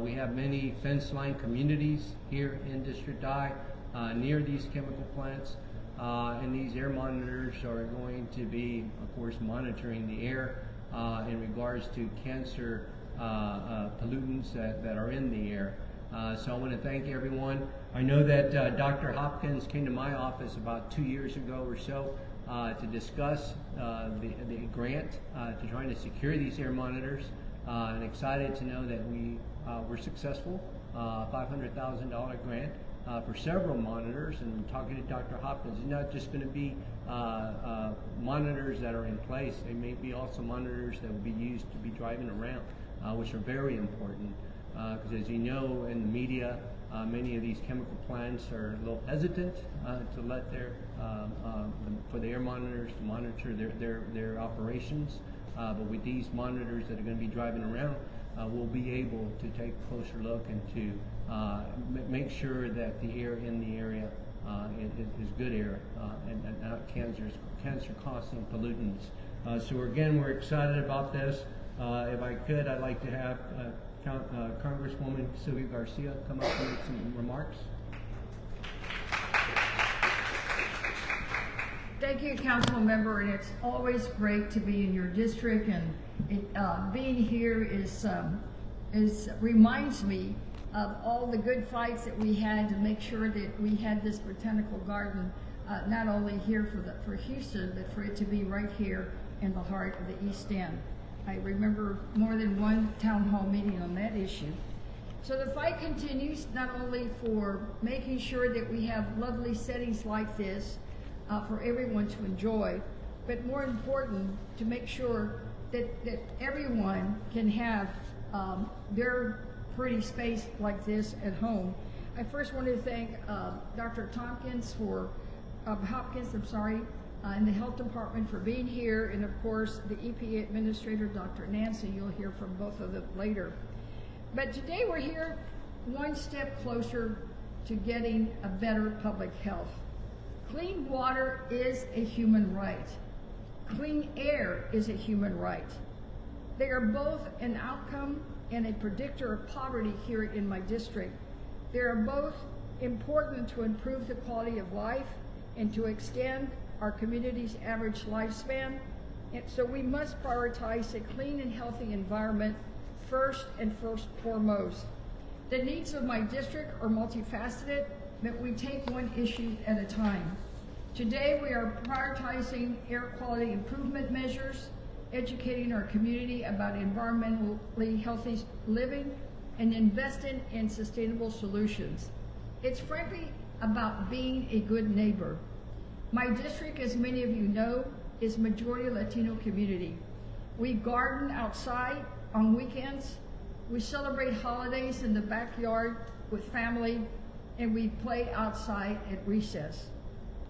We have many fence line communities here in District I near these chemical plants, and these air monitors are going to be, of course, monitoring the air in regards to cancer pollutants that are in the air. So I want to thank everyone. I know that Dr. Hopkins came to my office about 2 years ago or so to discuss the grant to trying to secure these air monitors, and excited to know that we were successful. $500,000 grant for several monitors, and talking to Dr. Hopkins, it's not just going to be monitors that are in place. They may be also monitors that will be used to be driving around, which are very important, because as you know, in the media, many of these chemical plants are a little hesitant to let for the air monitors to monitor their operations. But with these monitors that are going to be driving around, we'll be able to take a closer look and to make sure that the air in the area is good air and not cancer-causing pollutants. So again, we're excited about this. If I could, I'd like to have Congresswoman Sylvia Garcia come up and make some remarks. Thank you, Council Member, and it's always great to be in your district, and being here reminds me of all the good fights that we had to make sure that we had this botanical garden, not only here for Houston, but for it to be right here in the heart of the East End. I remember more than one town hall meeting on that issue. So the fight continues, not only for making sure that we have lovely settings like this for everyone to enjoy, but more important, to make sure that everyone can have their pretty space like this at home. I first want to thank Dr. Hopkins, in the Health Department for being here, and of course the EPA Administrator, Dr. Nancy. You'll hear from both of them later. But today we're here one step closer to getting a better public health. Clean water is a human right. Clean air is a human right. They are both an outcome and a predictor of poverty here in my district. They are both important to improve the quality of life and to extend our community's average lifespan. And so we must prioritize a clean and healthy environment first and foremost. The needs of my district are multifaceted, but we take one issue at a time. Today we are prioritizing air quality improvement measures, educating our community about environmentally healthy living, and investing in sustainable solutions. It's frankly about being a good neighbor. My district, as many of you know, is majority Latino community. We garden outside on weekends, we celebrate holidays in the backyard with family, and we play outside at recess.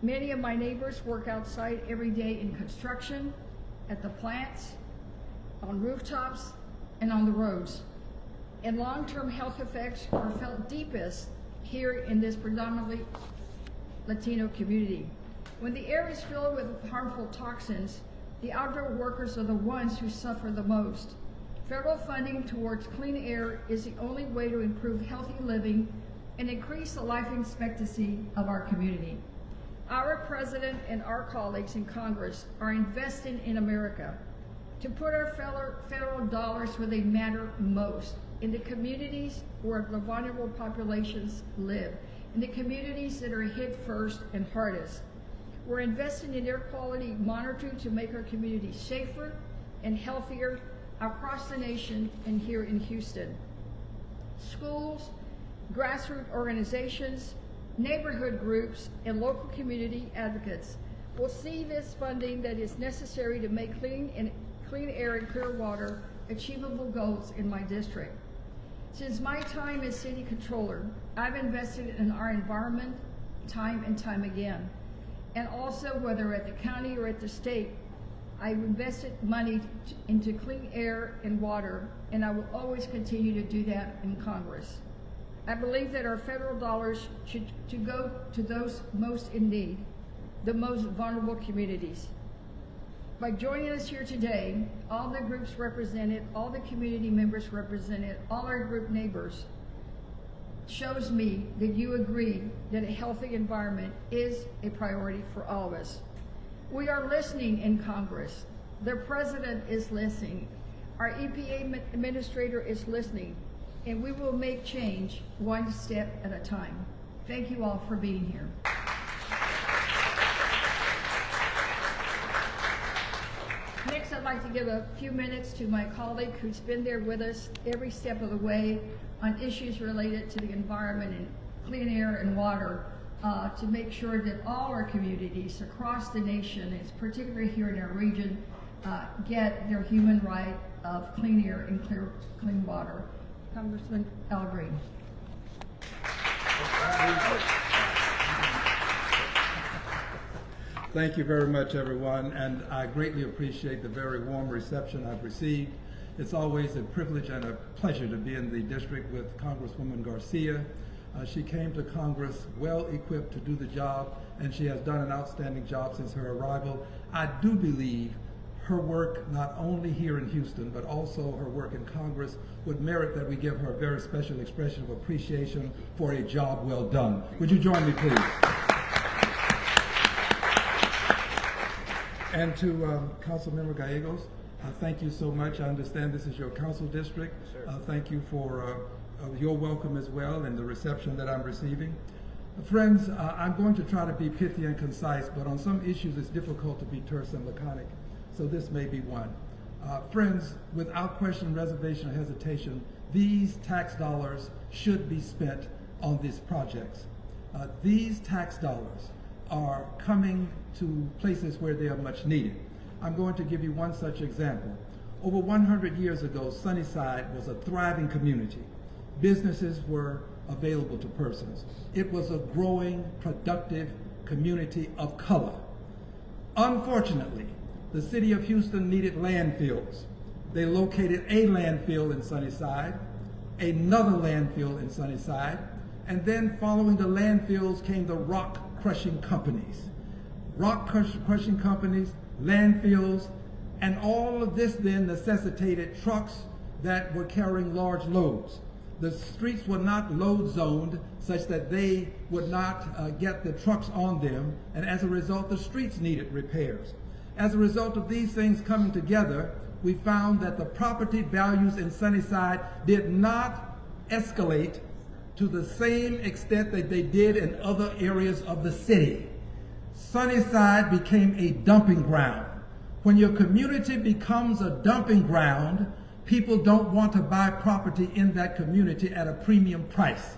Many of my neighbors work outside every day in construction, at the plants, on rooftops, and on the roads. And long-term health effects are felt deepest here in this predominantly Latino community. When the air is filled with harmful toxins, the outdoor workers are the ones who suffer the most. Federal funding towards clean air is the only way to improve healthy living and increase the life expectancy of our community. Our president and our colleagues in Congress are investing in America to put our federal dollars where they matter most, in the communities where the vulnerable populations live, in the communities that are hit first and hardest. We're investing in air quality monitoring to make our communities safer and healthier across the nation and here in Houston. Schools, grassroots organizations, neighborhood groups, and local community advocates will see this funding that is necessary to make clean air and clear water achievable goals in my district. Since my time as city controller, I've invested in our environment time and time again. And also, whether at the county or at the state, I've invested money into clean air and water, and I will always continue to do that in Congress. I believe that our federal dollars should go to those most in need, the most vulnerable communities. by joining us here today, all the groups represented, all the community members represented, all our group neighbors, shows me that you agree that a healthy environment is a priority for all of us. We are listening in Congress. The president is listening. Our EPA administrator is listening, and we will make change one step at a time. Thank you all for being here. Next, I'd like to give a few minutes to my colleague who's been there with us every step of the way on issues related to the environment and clean air and water, to make sure that all our communities across the nation, and particularly here in our region, get their human right of clean air and clean water. Congressman Al Green. Thank you very much, everyone, and I greatly appreciate the very warm reception I've received. It's always a privilege and a pleasure to be in the district with Congresswoman Garcia. She came to Congress well equipped to do the job, and she has done an outstanding job since her arrival. I do believe her work, not only here in Houston, but also her work in Congress, would merit that we give her a very special expression of appreciation for a job well done. Would you join me, please? And to Councilmember Gallegos, thank you so much. I understand this is your council district. Thank you for your welcome as well and the reception that I'm receiving. Friends, I'm going to try to be pithy and concise, but on some issues it's difficult to be terse and laconic. So this may be one. Friends, without question, reservation, or hesitation, these tax dollars should be spent on these projects. These tax dollars are coming to places where they are much needed. I'm going to give you one such example. Over 100 years ago, Sunnyside was a thriving community. Businesses were available to persons. It was a growing, productive community of color. Unfortunately, the city of Houston needed landfills. They located a landfill in Sunnyside, another landfill in Sunnyside, and then following the landfills came the rock crushing companies. Rock crushing companies, landfills, and all of this then necessitated trucks that were carrying large loads. The streets were not load zoned such that they would not get the trucks on them, and as a result, the streets needed repairs. As a result of these things coming together, we found that the property values in Sunnyside did not escalate to the same extent that they did in other areas of the city. Sunnyside became a dumping ground. When your community becomes a dumping ground, people don't want to buy property in that community at a premium price.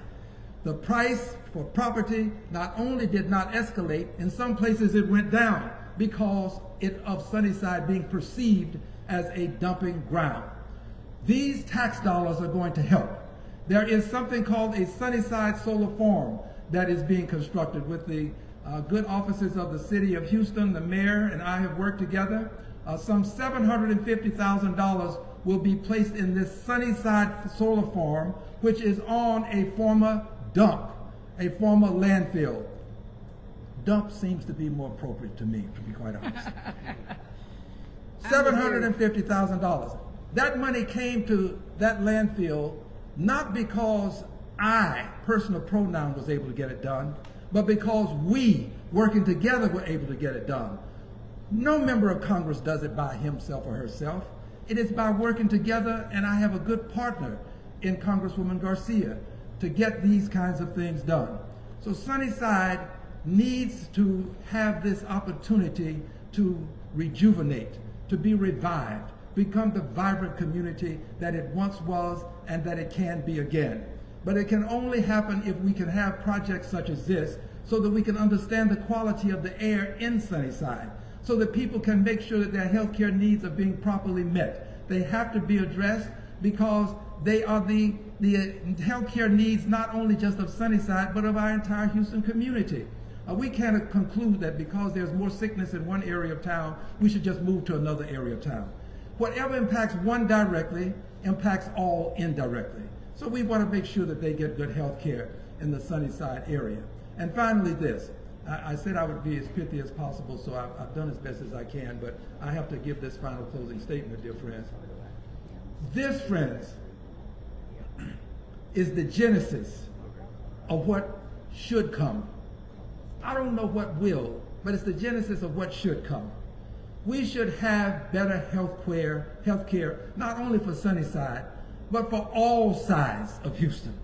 The price for property not only did not escalate, in some places it went down because of Sunnyside being perceived as a dumping ground. These tax dollars are going to help. There is something called a Sunnyside solar farm that is being constructed with the good officers of the city of Houston. The mayor and I have worked together. Some $750,000 will be placed in this Sunnyside solar farm, which is on a former dump, a former landfill. Dump seems to be more appropriate to me, to be quite honest. $750,000. That money came to that landfill not because I, personal pronoun, was able to get it done, but because we, working together, were able to get it done. No member of Congress does it by himself or herself. It is by working together, and I have a good partner in Congresswoman Garcia to get these kinds of things done. So Sunnyside needs to have this opportunity to rejuvenate, to be revived, become the vibrant community that it once was and that it can be again. But it can only happen if we can have projects such as this so that we can understand the quality of the air in Sunnyside, so that people can make sure that their health care needs are being properly met. They have to be addressed because they are the health care needs not only just of Sunnyside, but of our entire Houston community. We can't conclude that because there's more sickness in one area of town, we should just move to another area of town. Whatever impacts one directly impacts all indirectly. So we want to make sure that they get good health care in the Sunnyside area. And finally this, I said I would be as pithy as possible, so I've done as best as I can, but I have to give this final closing statement, dear friends. This, friends, is the genesis of what should come. I don't know what will, but it's the genesis of what should come. We should have better health care, not only for Sunnyside, but for all sides of Houston.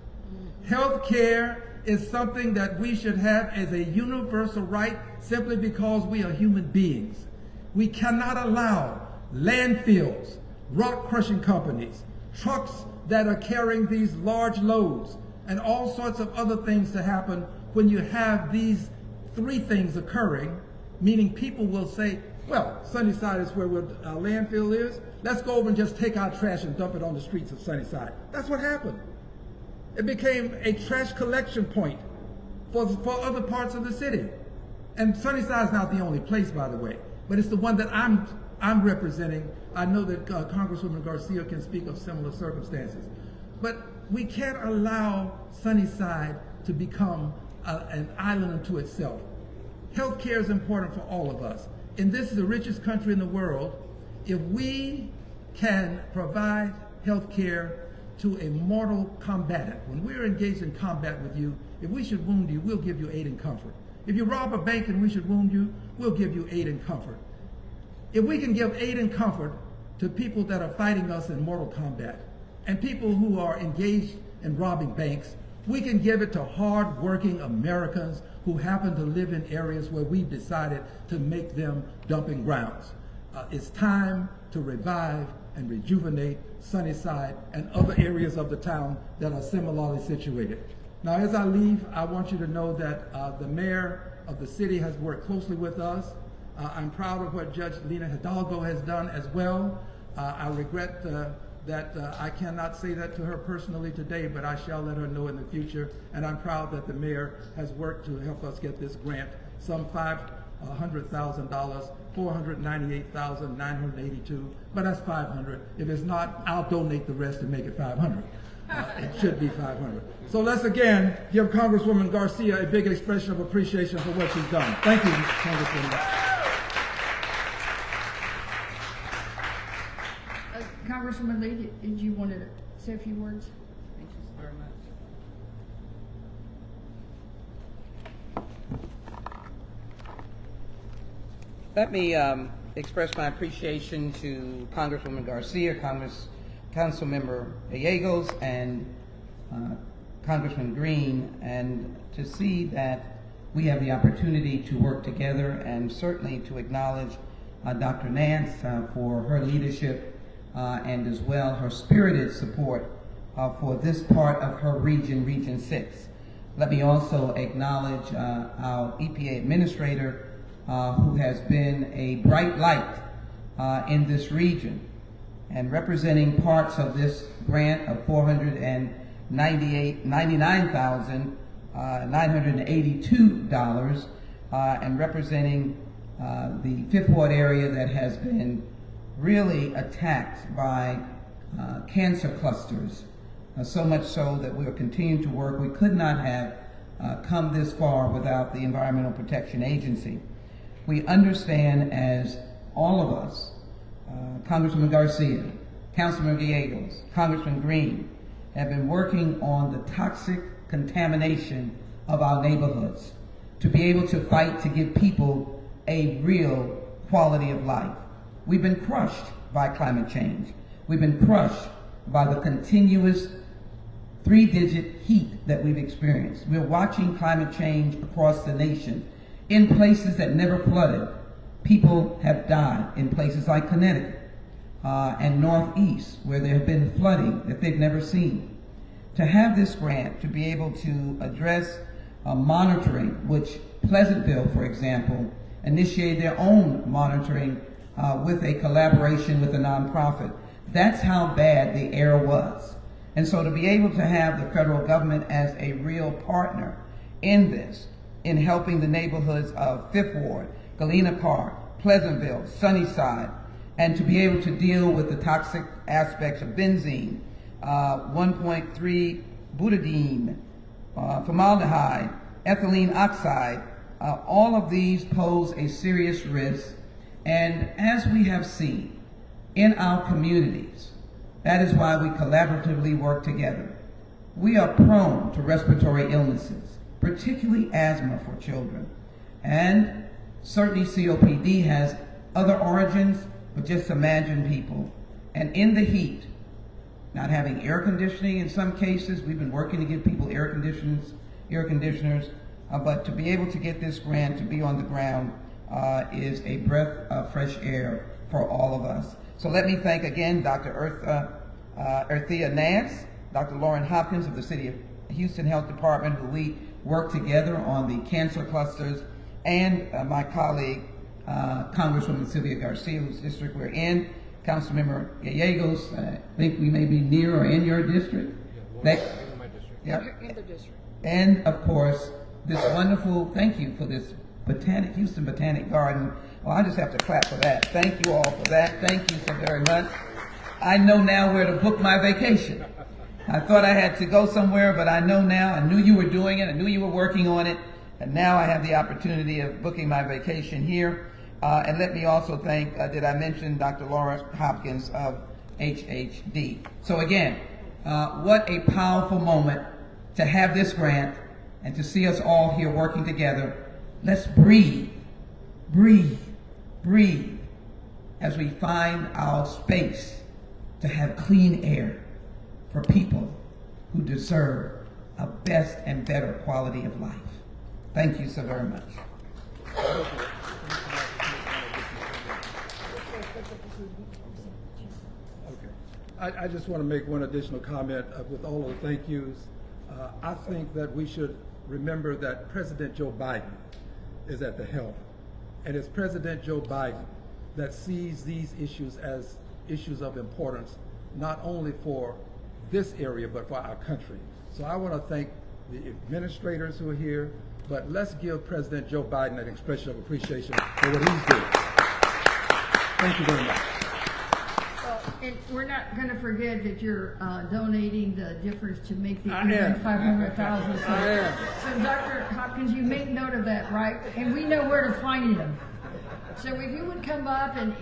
Health care is something that we should have as a universal right simply because we are human beings. We cannot allow landfills, rock crushing companies, trucks that are carrying these large loads, and all sorts of other things to happen when you have these three things occurring, meaning people will say, well, Sunnyside is where our landfill is. Let's go over and just take our trash and dump it on the streets of Sunnyside. That's what happened. It became a trash collection point for other parts of the city. And Sunnyside is not the only place, by the way, but it's the one that I'm representing. I know that Congresswoman Garcia can speak of similar circumstances. But we can't allow Sunnyside to become an island unto itself. Healthcare is important for all of us. And this is the richest country in the world. If we can provide healthcare to a mortal combatant, when we're engaged in combat with you, if we should wound you, we'll give you aid and comfort. If you rob a bank and we should wound you, we'll give you aid and comfort. If we can give aid and comfort to people that are fighting us in mortal combat and people who are engaged in robbing banks, we can give it to hard-working Americans who happen to live in areas where we've decided to make them dumping grounds. It's time to revive and rejuvenate Sunnyside and other areas of the town that are similarly situated. Now, as I leave, I want you to know that the mayor of the city has worked closely with us. I'm proud of what Judge Lina Hidalgo has done as well. I regret that I cannot say that to her personally today, but I shall let her know in the future. And I'm proud that the mayor has worked to help us get this grant, some $500,000, $498,982, but that's $500. If it's not, I'll donate the rest and make it $500. It should be $500. So let's again give Congresswoman Garcia a big expression of appreciation for what she's done. Thank you, Congresswoman. Congresswoman Lee, did you want to say a few words? Thank you very much. Let me express my appreciation to Congresswoman Garcia, Councilmember Gallegos, and Congressman Green, and to see that we have the opportunity to work together, and certainly to acknowledge Dr. Nance for her leadership and as well her spirited support for this part of her region, Region 6. Let me also acknowledge our EPA administrator who has been a bright light in this region and representing parts of this grant of $499,982 and representing the Fifth Ward area that has been really attacked by cancer clusters, so much so that we are continuing to work. We could not have come this far without the Environmental Protection Agency. We understand, as all of us, Congresswoman Garcia, Councilman Gallegos, Congressman Green, have been working on the toxic contamination of our neighborhoods to be able to fight to give people a real quality of life. We've been crushed by climate change. We've been crushed by the continuous three-digit heat that we've experienced. We're watching climate change across the nation. In places that never flooded, people have died in places like Connecticut and Northeast, where there have been flooding that they've never seen. To have this grant, to be able to address monitoring, which Pleasantville, for example, initiated their own monitoring with a collaboration with a nonprofit. That's how bad the air was. And so to be able to have the federal government as a real partner in this, in helping the neighborhoods of Fifth Ward, Galena Park, Pleasantville, Sunnyside, and to be able to deal with the toxic aspects of benzene, 1.3 butadiene, formaldehyde, ethylene oxide, All of these pose a serious risk, and as we have seen in our communities, that is why we collaboratively work together. We are prone to respiratory illnesses, particularly asthma for children, and certainly COPD has other origins, but just imagine people, and in the heat, not having air conditioning in some cases. We've been working to give people air conditioners, but to be able to get this grant to be on the ground is a breath of fresh air for all of us. So let me thank again Dr. Earthia Nance, Dr. Lauren Hopkins of the City of Houston Health Department, who we work together on the cancer clusters, and my colleague, Congresswoman Sylvia Garcia, whose district we're in, Councilmember Gallegos. I think we may be near or in your district. In my district. Yep. In the district. And of course, this wonderful, thank you for this Houston Botanic Garden. Well, I just have to clap for that. Thank you all for that. Thank you so very much. I know now where to book my vacation. I thought I had to go somewhere, but I know now. I knew you were doing it. I knew you were working on it. And now I have the opportunity of booking my vacation here. And let me also thank, did I mention Dr. Laura Hopkins of HHD. So again, what a powerful moment to have this grant and to see us all here working together. Let's breathe, breathe, breathe as we find our space to have clean air for people who deserve a best and better quality of life. Thank you so very much. Okay. I just want to make one additional comment with all of the thank yous. I think that we should remember that President Joe Biden is at the helm. And it's President Joe Biden that sees these issues as issues of importance, not only for this area, but for our country. So I want to thank the administrators who are here, but let's give President Joe Biden an expression of appreciation for what he's doing. Thank you very much. And we're not going to forget that you're donating the difference to make the I am. 500,000. So, I am. so Dr. Hopkins, you make note of that, right? And we know where to find them. So if you would come up and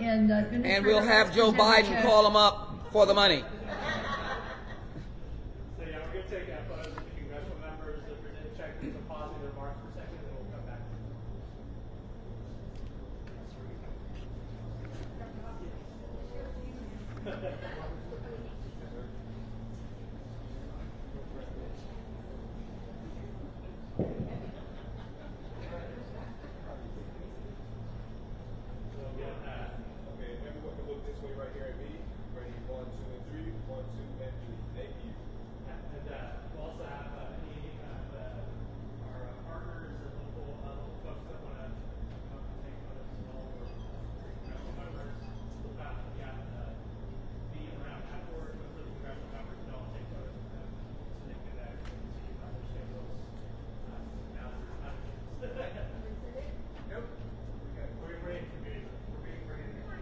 we'll have Joe Biden call him up for the money. So yeah, we're going to take photos with the congressional members, check the positive remarks for a second, and then we'll come back. Okay, everyone can look this way right here at me. Ready? 1, 2, and 3. 1, 2, and 3. Thank you. And we'll also have any our partners and local folks that want to come up and take photos as well, or congressional members. We'll have be around afterwards with the congressional members and all take photos with them so they can continue to understand those announcements. Nope. Okay. We're ready to be. We're being ready to be.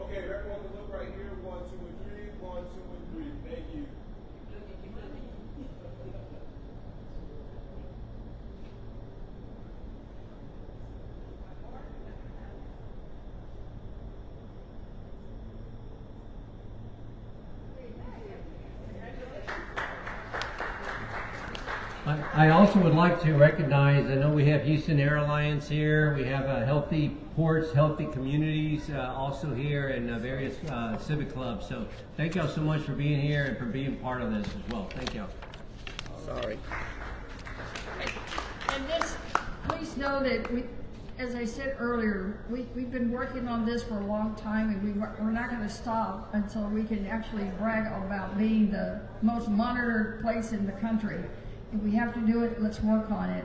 Okay, everyone can look right here. 1, 2, and 3. 1, 2, and 3. Thank you. I also would like to recognize, I know we have Houston Air Alliance here, we have Healthy Ports, Healthy Communities also here, and various civic clubs. So thank y'all so much for being here and for being part of this as well. Thank y'all. Sorry. And this, please know that we, as I said earlier, we've been working on this for a long time, and we're not going to stop until we can actually brag about being the most monitored place in the country. If we have to do it, let's work on it.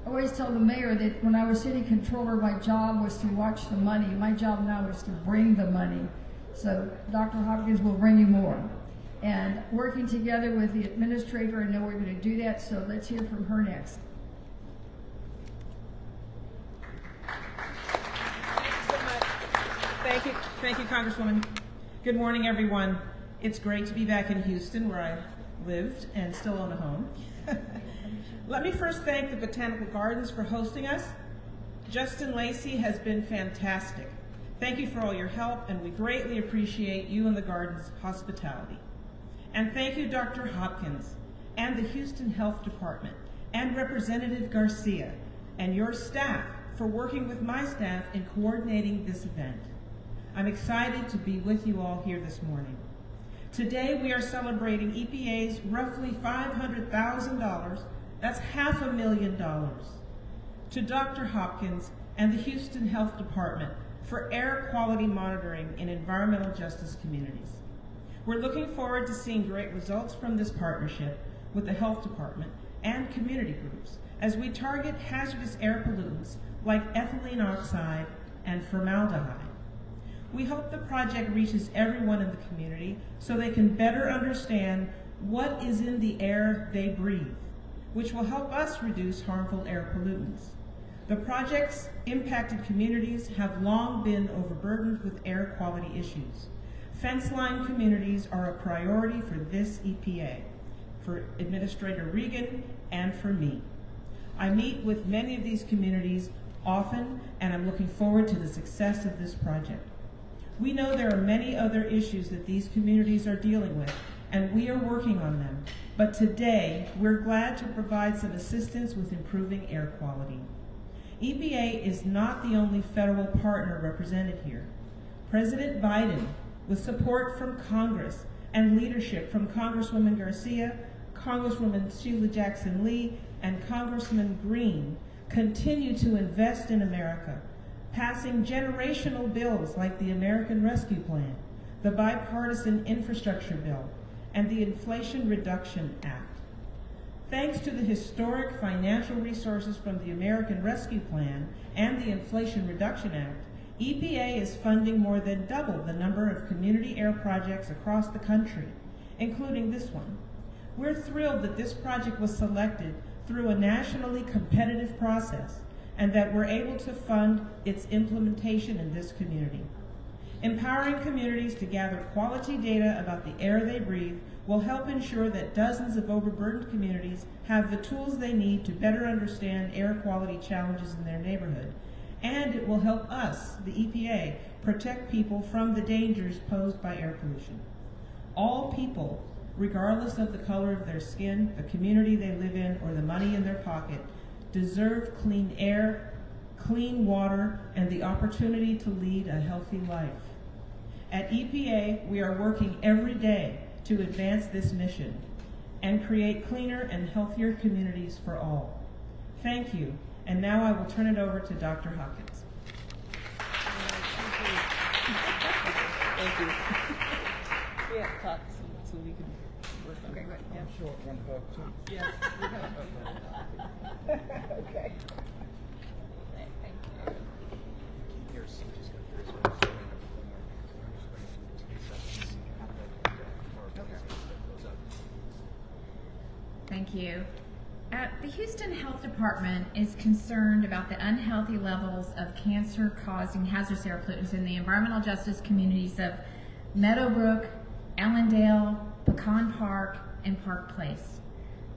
always tell the mayor that when I was city controller, my job was to watch the money. My job now is to bring the money. So Dr. Hopkins will bring you more. And working together with the administrator, I know we're going to do that, so let's hear from her next. Thank you, Congresswoman. Good morning, everyone. It's great to be back in Houston, where I lived and still own a home. Let me first thank the Botanical Gardens for hosting us. Justin Lacey has been fantastic. Thank you for all your help, and we greatly appreciate you and the Gardens' hospitality. And thank you, Dr. Hopkins, and the Houston Health Department, and Representative Garcia, and your staff for working with my staff in coordinating this event. I'm excited to be with you all here this morning. Today we are celebrating EPA's roughly $500,000, that's $500,000, to Dr. Hopkins and the Houston Health Department for air quality monitoring in environmental justice communities. We're looking forward to seeing great results from this partnership with the Health Department and community groups as we target hazardous air pollutants like ethylene oxide and formaldehyde. We hope the project reaches everyone in the community so they can better understand what is in the air they breathe, which will help us reduce harmful air pollutants. The project's impacted communities have long been overburdened with air quality issues. Fence-line communities are a priority for this EPA, for Administrator Regan and for me. I meet with many of these communities often, and I'm looking forward to the success of this project. We know there are many other issues that these communities are dealing with, and we are working on them. But today, we're glad to provide some assistance with improving air quality. EPA is not the only federal partner represented here. President Biden, with support from Congress and leadership from Congresswoman Garcia, Congresswoman Sheila Jackson Lee, and Congressman Green, continue to invest in America, passing generational bills like the American Rescue Plan, the Bipartisan Infrastructure Bill, and the Inflation Reduction Act. Thanks to the historic financial resources from the American Rescue Plan and the Inflation Reduction Act, EPA is funding more than double the number of community air projects across the country, including this one. We're thrilled that this project was selected through a nationally competitive process and that we're able to fund its implementation in this community. Empowering communities to gather quality data about the air they breathe will help ensure that dozens of overburdened communities have the tools they need to better understand air quality challenges in their neighborhood. And it will help us, the EPA, protect people from the dangers posed by air pollution. All people, regardless of the color of their skin, the community they live in, or the money in their pocket, deserve clean air, clean water, and the opportunity to lead a healthy life. At EPA, we are working every day to advance this mission and create cleaner and healthier communities for all. Thank you, and now I will turn it over to Dr. Hopkins. Thank you. We have thoughts so we can work on it. Okay, good. I'm short one hug too. Yeah. Okay. Thank you. Thank you. The Houston Health Department is concerned about the unhealthy levels of cancer-causing hazardous air pollutants in the environmental justice communities of Meadowbrook, Allendale, Pecan Park, and Park Place.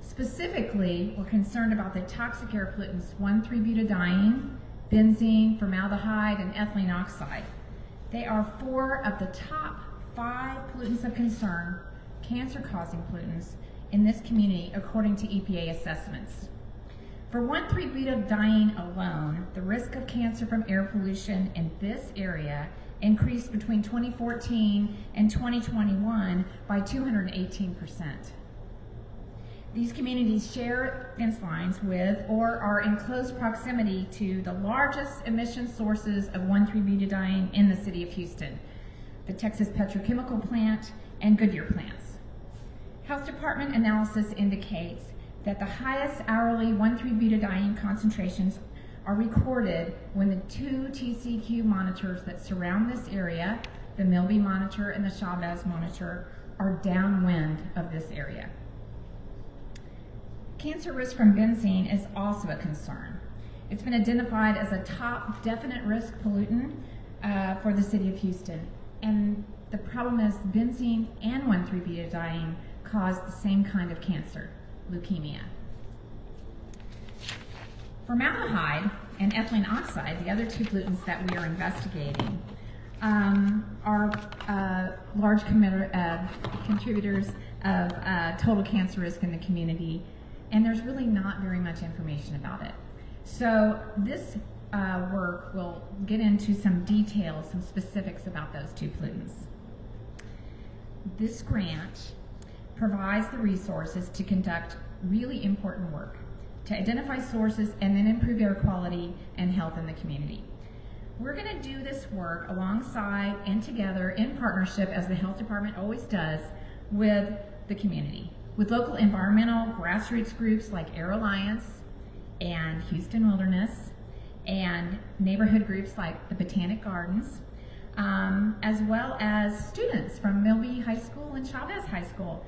Specifically, we're concerned about the toxic air pollutants 1,3-butadiene, benzene, formaldehyde, and ethylene oxide. They are 4 of the top 5 pollutants of concern, cancer-causing pollutants, in this community according to EPA assessments. For 1,3-butadiene alone, the risk of cancer from air pollution in this area increased between 2014 and 2021 by 218%. These communities share fence lines with or are in close proximity to the largest emission sources of 1,3-butadiene in the city of Houston, the Texas Petrochemical Plant and Goodyear plants. Health Department analysis indicates that the highest hourly 1,3-butadiene concentrations are recorded when the 2 TCQ monitors that surround this area, the Milby monitor and the Chavez monitor, are downwind of this area. Cancer risk from benzene is also a concern. It's been identified as a top definite risk pollutant for the city of Houston. And the problem is benzene and 1,3-butadiene cause the same kind of cancer, leukemia. Formaldehyde and ethylene oxide, the other two pollutants that we are investigating, are large contributors of total cancer risk in the community, and there's really not very much information about it. So this work will get into some details, some specifics about those two pollutants. This grant provides the resources to conduct really important work, to identify sources and then improve air quality and health in the community. We're going to do this work alongside and together in partnership, as the health department always does, with the community, with local environmental grassroots groups like Air Alliance and Houston Wilderness, and neighborhood groups like the Botanic Gardens, as well as students from Milby High School and Chavez High School,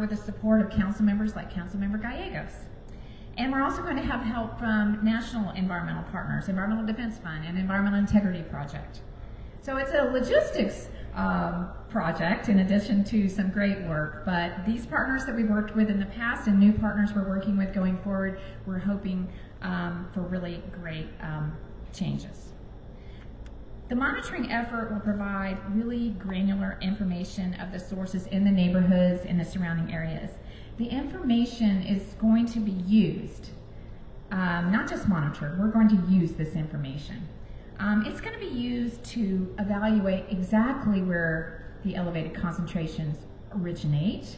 with the support of council members like Councilmember Gallegos. And we're also going to have help from national environmental partners, Environmental Defense Fund and Environmental Integrity Project. So it's a logistics project in addition to some great work, but these partners that we've worked with in the past and new partners we're working with going forward, we're hoping for really great changes. The monitoring effort will provide really granular information of the sources in the neighborhoods and the surrounding areas. The information is going to be used, not just monitored, we're going to use this information. It's going to be used to evaluate exactly where the elevated concentrations originate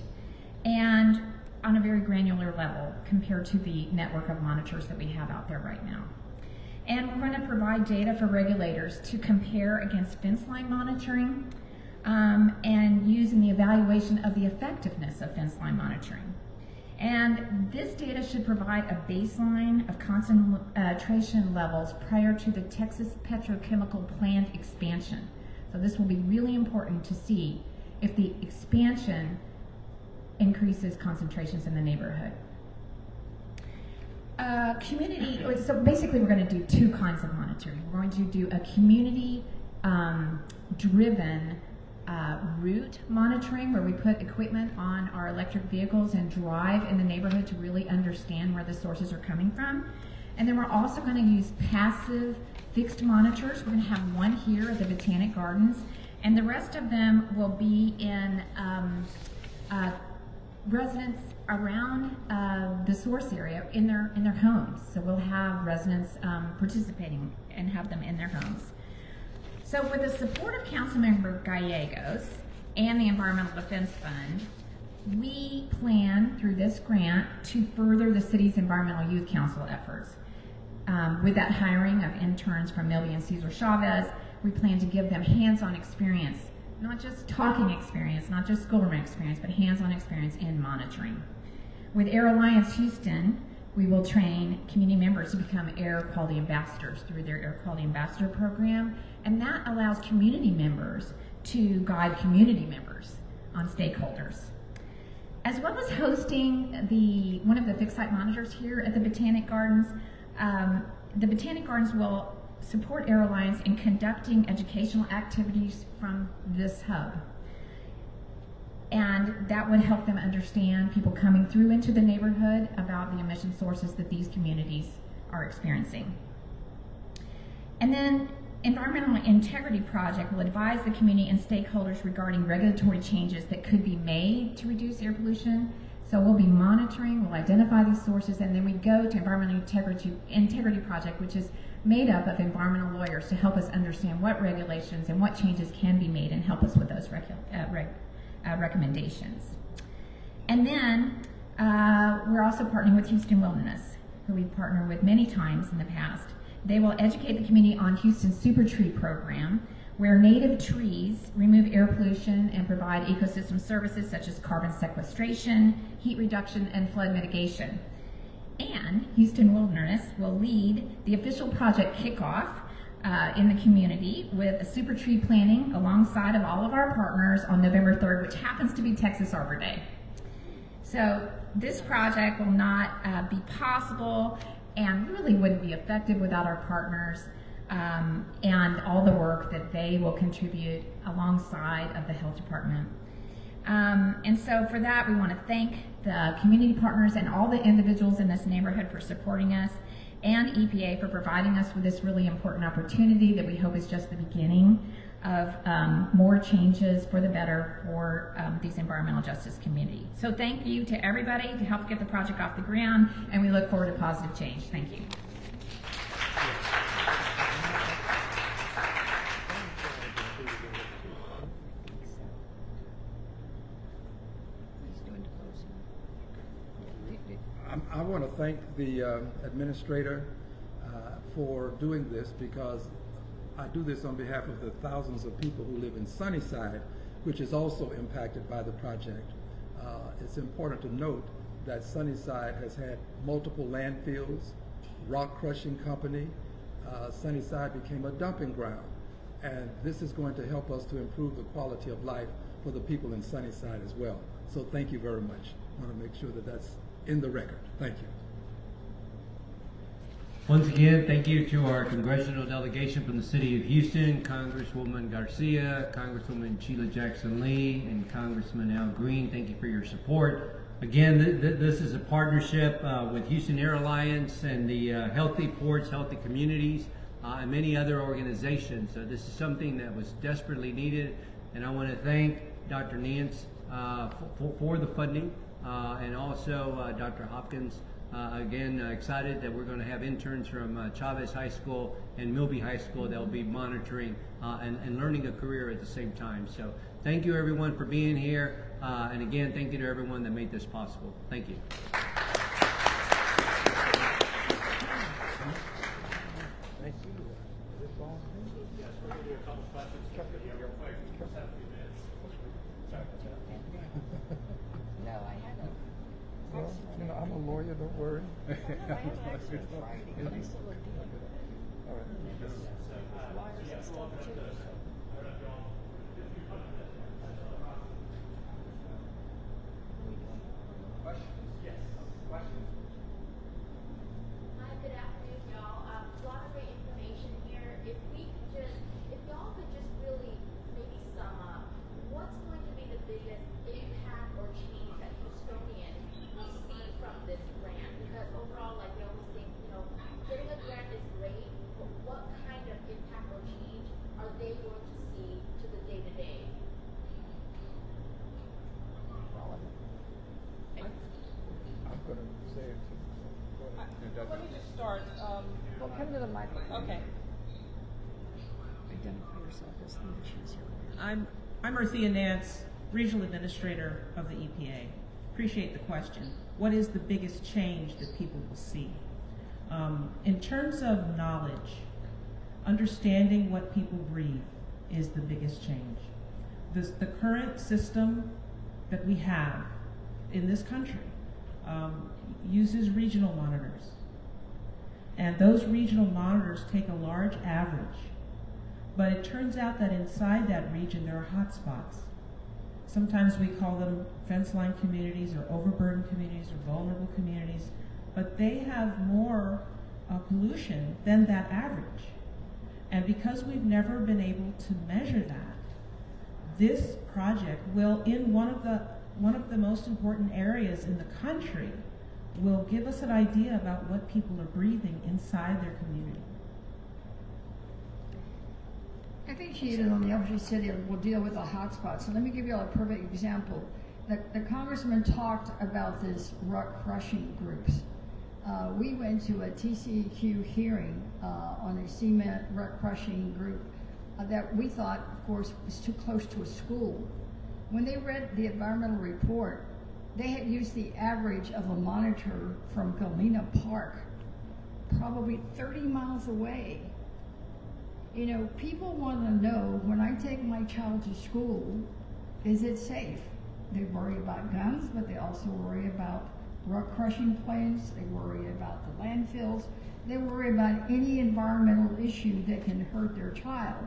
and on a very granular level compared to the network of monitors that we have out there right now. And we're going to provide data for regulators to compare against fence line monitoring and use in the evaluation of the effectiveness of fence line monitoring. And this data should provide a baseline of concentration levels prior to the Texas petrochemical plant expansion. So this will be really important to see if the expansion increases concentrations in the neighborhood. So basically we're going to do two kinds of monitoring. We're going to do a community driven route monitoring, where we put equipment on our electric vehicles and drive in the neighborhood to really understand where the sources are coming from. And then we're also going to use passive fixed monitors. We're going to have one here at the Botanic Gardens, and the rest of them will be in residents around the source area in their homes. So we'll have residents participating and have them in their homes. So with the support of Councilmember Gallegos and the Environmental Defense Fund, we plan through this grant to further the city's Environmental Youth Council efforts. With that hiring of interns from Milby and Cesar Chavez, we plan to give them hands-on experience, not just talking experience, not just schoolroom experience, but hands-on experience in monitoring. With Air Alliance Houston, we will train community members to become air quality ambassadors through their Air Quality Ambassador program, and that allows community members to guide community members on stakeholders. As well as hosting one of the fixed site monitors here at the Botanic Gardens, the Botanic Gardens will support Air Alliance in conducting educational activities from this hub. And that would help them understand, people coming through into the neighborhood, about the emission sources that these communities are experiencing. And then Environmental Integrity Project will advise the community and stakeholders regarding regulatory changes that could be made to reduce air pollution. So we'll be monitoring, we'll identify these sources, and then we go to Environmental Integrity Project, which is made up of environmental lawyers to help us understand what regulations and what changes can be made and help us with those recommendations. And then we're also partnering with Houston Wilderness, who we've partnered with many times in the past. They will educate the community on Houston's Super Tree program, where native trees remove air pollution and provide ecosystem services such as carbon sequestration, heat reduction, and flood mitigation. And Houston Wilderness will lead the official project kickoff in the community with a super tree planting alongside of all of our partners on November 3rd, which happens to be Texas Arbor Day. So this project will not be possible and really wouldn't be effective without our partners and all the work that they will contribute alongside of the health department. And so for that, we want to thank the community partners and all the individuals in this neighborhood for supporting us, and EPA for providing us with this really important opportunity that we hope is just the beginning of more changes for the better for these environmental justice community. So thank you to everybody to help get the project off the ground, and we look forward to positive change. Thank you. I want to thank the administrator for doing this, because I do this on behalf of the thousands of people who live in Sunnyside, which is also impacted by the project. It's important to note that Sunnyside has had multiple landfills, rock crushing company. Sunnyside became a dumping ground, and this is going to help us to improve the quality of life for the people in Sunnyside as well. So thank you very much. I want to make sure that that's in the record. Thank you. Once again, thank you to our congressional delegation from the city of Houston, Congresswoman Garcia, Congresswoman Sheila Jackson Lee, and Congressman Al Green. Thank you for your support. Again, this is a partnership with Houston Air Alliance and the Healthy Ports, Healthy Communities, and many other organizations. So this is something that was desperately needed, and I want to thank Dr. Nance for the funding. And also Dr. Hopkins, again, excited that we're going to have interns from Chavez High School and Milby High School that will be monitoring and learning a career at the same time. So thank you everyone for being here, and again, thank you to everyone that made this possible. Thank you. Thank you. Yes, we're going to do a couple questions real quick. Just have a few minutes. No, I haven't. Well, you know, I'm a lawyer, don't worry. I have actually Friday, but I still look good. All right. Wires and stuff too. Hi, good afternoon, y'all. A lot of great information here. If y'all could just really maybe sum up, what's going to be the biggest impact or change that Houstonians will see from this grant? Because overall, like we always think, getting a grant is great, but what kind of impact or change are they going to see to the day-to-day? I'm going to say it to Let me just start. Well, come to the microphone. Okay. Identify yourself as leadership here. I'm Earthia Nance, Regional Administrator of the EPA. Appreciate the question. What is the biggest change that people will see? In terms of knowledge, understanding what people breathe is the biggest change. The current system that we have in this country uses regional monitors. And those regional monitors take a large average. But it turns out that inside that region there are hot spots. Sometimes we call them fence line communities or overburdened communities or vulnerable communities, but they have more pollution than that average. And because we've never been able to measure that, this project will, in one of the most important areas in the country, will give us an idea about what people are breathing inside their community. I think she hit it on the opposite. She said it will deal with the hot spots. So let me give you all a perfect example. The congressman talked about this rock crushing groups. We went to a TCEQ hearing on a cement rock crushing group that we thought, of course, was too close to a school. When they read the environmental report, they had used the average of a monitor from Galena Park, probably 30 miles away. You know, people want to know, when I take my child to school, is it safe? They worry about guns, but they also worry about rock crushing plants. They worry about the landfills. They worry about any environmental issue that can hurt their child.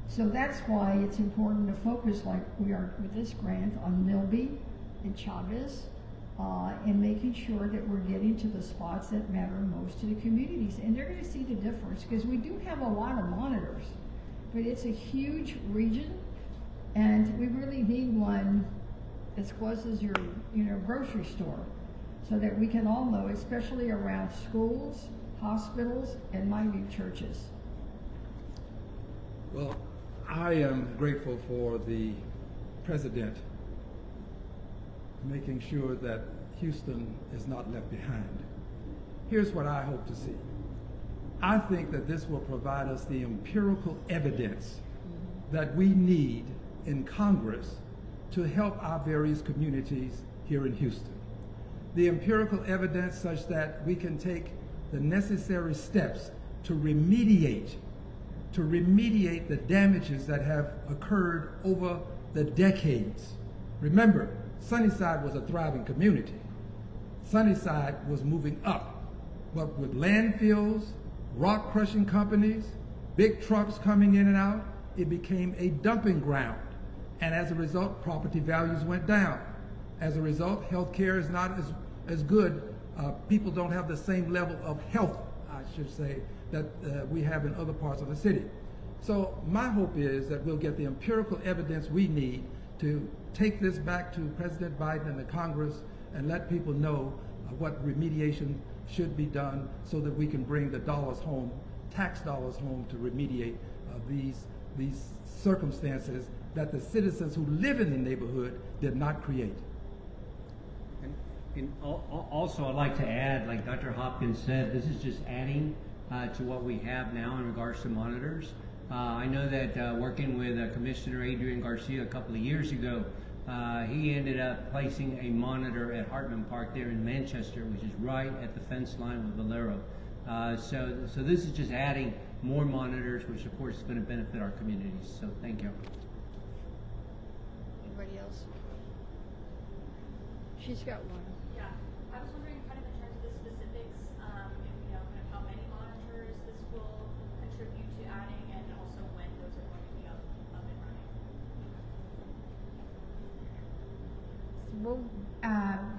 So that's why it's important to focus, like we are with this grant, on Milby and Chavez, and making sure that we're getting to the spots that matter most to the communities. And they're going to see the difference, because we do have a lot of monitors, but it's a huge region, and we really need one as close as your grocery store, so that we can all know, especially around schools, hospitals, and mind you, churches. Well, I am grateful for the president making sure that Houston is not left behind. Here's what I hope to see. I think that this will provide us the empirical evidence that we need in Congress to help our various communities here in Houston. The empirical evidence such that we can take the necessary steps to remediate the damages that have occurred over the decades. Remember, Sunnyside was a thriving community. Sunnyside was moving up, but with landfills, rock crushing companies, big trucks coming in and out, it became a dumping ground. And as a result, property values went down. As a result, healthcare is not as good. People don't have the same level of health, I should say, that we have in other parts of the city. So my hope is that we'll get the empirical evidence we need to take this back to President Biden and the Congress and let people know what remediation should be done, so that we can bring the dollars home, tax dollars home, to remediate these circumstances that the citizens who live in the neighborhood did not create. And also, I'd like to add, like Dr. Hopkins said, this is just adding to what we have now in regards to monitors. I know that working with Commissioner Adrian Garcia a couple of years ago, he ended up placing a monitor at Hartman Park there in Manchester, which is right at the fence line with Valero. So this is just adding more monitors, which of course is going to benefit our communities. So thank you. Anybody else? She's got one. Yeah, I was wondering, kind of in terms of the specifics, if you know kind of how many monitors this will contribute to adding, and also when those are going to be up and running. Well,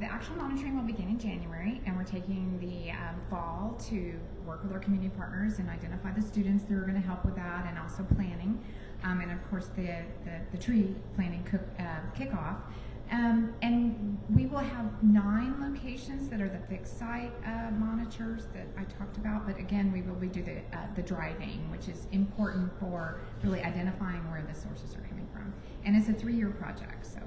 the actual monitoring will begin in January, and we're taking the fall to work with our community partners and identify the students that are going to help with that, and also planning, and of course the tree planting kickoff. And we will have 9 locations that are the fixed site monitors that I talked about, but again, we will do the driving, which is important for really identifying where the sources are coming from. And it's a 3-year project, so.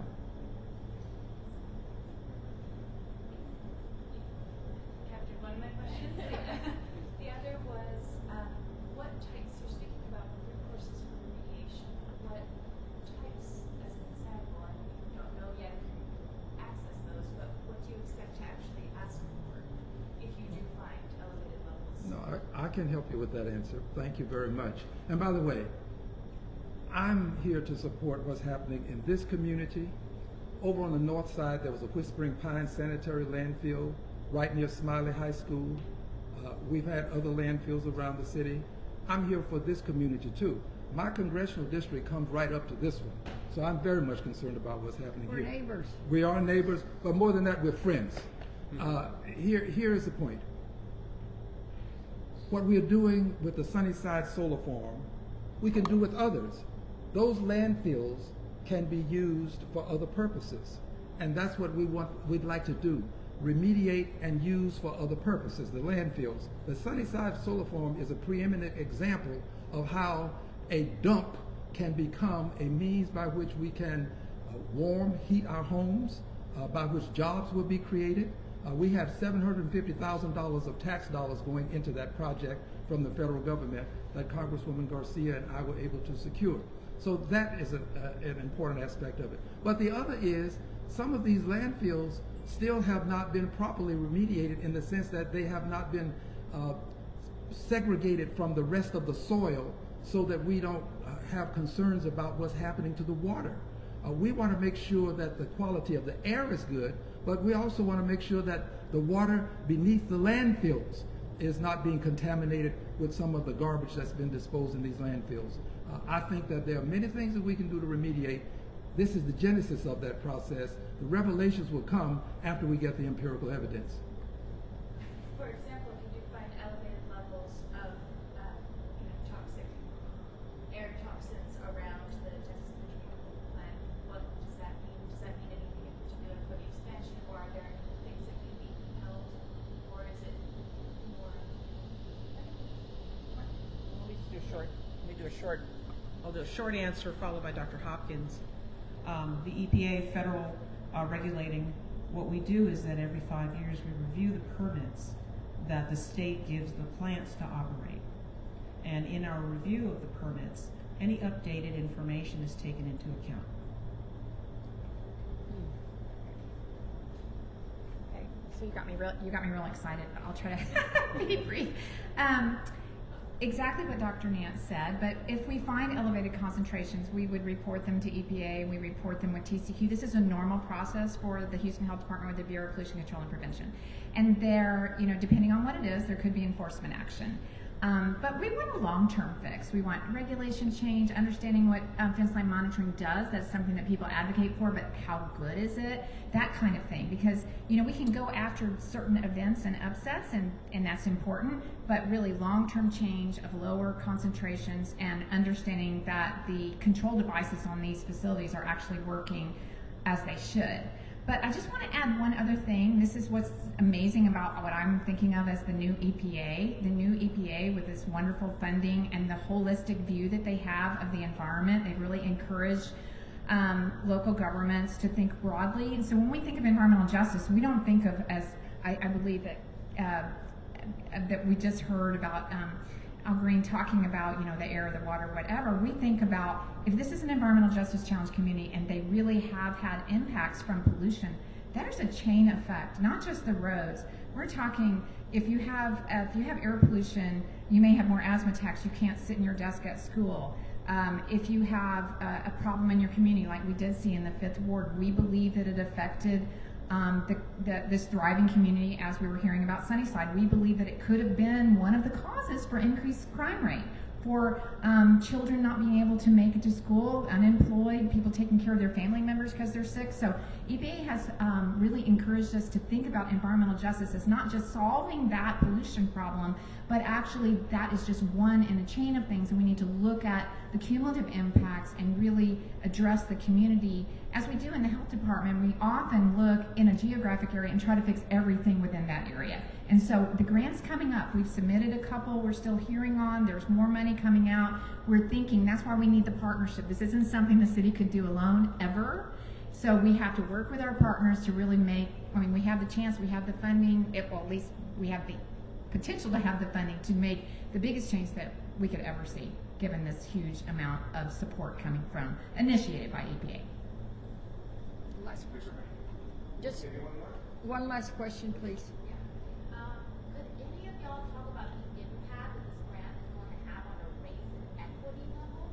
Captured one of my questions. The other was, what types, you're speaking about recourses for remediation, what types, as an example, I don't know yet if you access those, but what do you expect to actually ask for if you do find elevated levels? No, I can help you with that answer. Thank you very much. And by the way, I'm here to support what's happening in this community. Over on the north side, there was a Whispering Pines sanitary landfill right near Smiley High School. We've had other landfills around the city. I'm here for this community too. My congressional district comes right up to this one, so I'm very much concerned about what's happening here. We're neighbors. We are neighbors, but more than that, we're friends. Here is the point. What we're doing with the Sunnyside Solar Farm, we can do with others. Those landfills can be used for other purposes, and that's what we'd like to do. Remediate and use for other purposes, the landfills. The Sunnyside Solar Farm is a preeminent example of how a dump can become a means by which we can heat our homes, by which jobs will be created. We have $750,000 of tax dollars going into that project from the federal government that Congresswoman Garcia and I were able to secure. So that is an important aspect of it. But the other is, some of these landfills still have not been properly remediated, in the sense that they have not been segregated from the rest of the soil so that we don't have concerns about what's happening to the water. We want to make sure that the quality of the air is good, but we also want to make sure that the water beneath the landfills is not being contaminated with some of the garbage that's been disposed in these landfills. I think that there are many things that we can do to remediate. This is the genesis of that process. The revelations will come after we get the empirical evidence. For example, if you find elevated levels of toxic air toxins around the Texas petrochemical plant, what does that mean? Does that mean anything in particular for the expansion, or are there any things that can be held, or is it more? Let me do a short. I'll do a short answer followed by Dr. Hopkins. The EPA, federal regulating, what we do is that every 5 years we review the permits that the state gives the plants to operate. And in our review of the permits, any updated information is taken into account. Okay, so you got me real excited, but I'll try to be brief. Exactly what Dr. Nance said, but if we find elevated concentrations, we would report them to EPA, we report them with TCQ. This is a normal process for the Houston Health Department with the Bureau of Pollution Control and Prevention. And there, depending on what it is, there could be enforcement action. But we want a long-term fix. We want regulation change, understanding what fence line monitoring does. That's something that people advocate for, but how good is it? That kind of thing. Because, we can go after certain events and upsets, and that's important, but really long-term change of lower concentrations and understanding that the control devices on these facilities are actually working as they should. But I just want to add one other thing. This is what's amazing about what I'm thinking of as the new EPA. The new EPA with this wonderful funding and the holistic view that they have of the environment. They've really encouraged local governments to think broadly. And so when we think of environmental justice, we don't think of as, I believe that we just heard about Al Green talking about, the air, the water, whatever. We think about if this is an environmental justice challenge community and they really have had impacts from pollution, there's a chain effect, not just the roads. We're talking if you have air pollution, you may have more asthma attacks. You can't sit in your desk at school. If you have a problem in your community, like we did see in the 5th Ward, we believe that it affected this thriving community, as we were hearing about Sunnyside. We believe that it could have been one of the causes for increased crime rate, for children not being able to make it to school, unemployed, people taking care of their family members because they're sick. So EPA has really encouraged us to think about environmental justice as not just solving that pollution problem, but actually that is just one in a chain of things, and we need to look at the cumulative impacts and really address the community. As we do in the health department, we often look in a geographic area and try to fix everything within that area. And so the grants coming up, we've submitted a couple, we're still hearing on, there's more money coming out. We're thinking that's why we need the partnership. This isn't something the city could do alone, ever. So we have to work with our partners to really we have the chance, we have the funding, at least we have the potential to have the funding to make the biggest change that we could ever see, given this huge amount of support coming from, initiated by EPA. Last question. Just one last question, please. Could any of y'all talk about the impact that this grant is going to have on a race and equity level?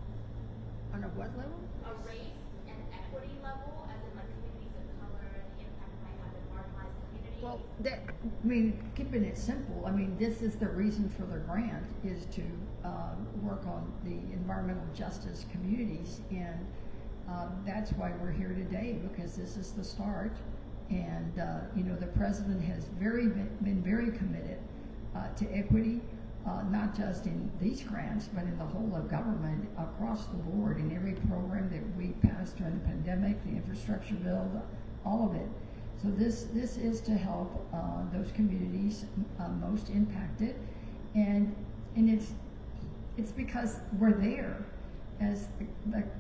On a what level? A race and equity level, as in like communities of color, and the impact it might have in marginalized communities? Well, keeping it simple, this is the reason for the grant, is to work on the environmental justice communities, and that's why we're here today, because this is the start. And the president has been very committed to equity, not just in these grants, but in the whole of government across the board, in every program that we passed during the pandemic, the infrastructure bill, all of it. So this is to help those communities most impacted, and it's because we're there, as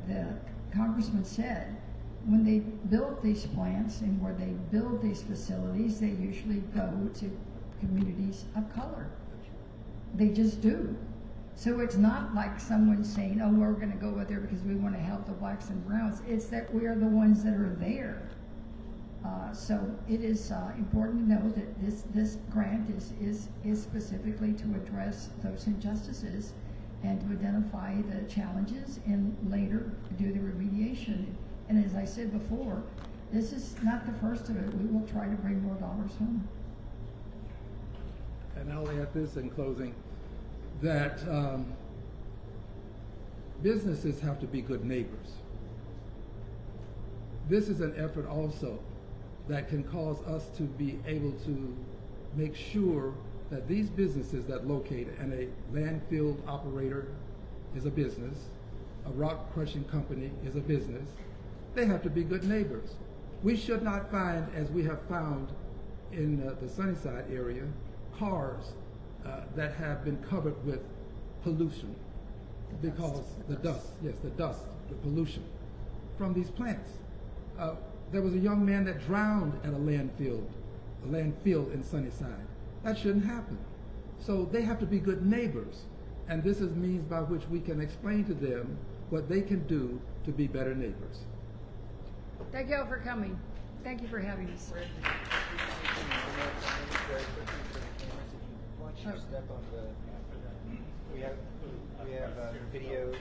the congressman said. When they build these plants and where they build these facilities, they usually go to communities of color. They just do. So it's not like someone saying, oh, we're going to go over there because we want to help the blacks and browns. It's that we are the ones that are there. So it is important to know that this grant is specifically to address those injustices and to identify the challenges and later do the remediation. And as I said before, this is not the first of it. We will try to bring more dollars home. And I'll add this in closing, that businesses have to be good neighbors. This is an effort also that can cause us to be able to make sure that these businesses that locate, and a landfill operator is a business, a rock crushing company is a business, they have to be good neighbors. We should not find, as we have found in the Sunnyside area, cars that have been covered with pollution because the dust, the pollution from these plants. There was a young man that drowned at a landfill in Sunnyside. That shouldn't happen. So they have to be good neighbors. And this is means by which we can explain to them what they can do to be better neighbors. Thank you all for coming. Thank you for having us. Once you step on the, we have video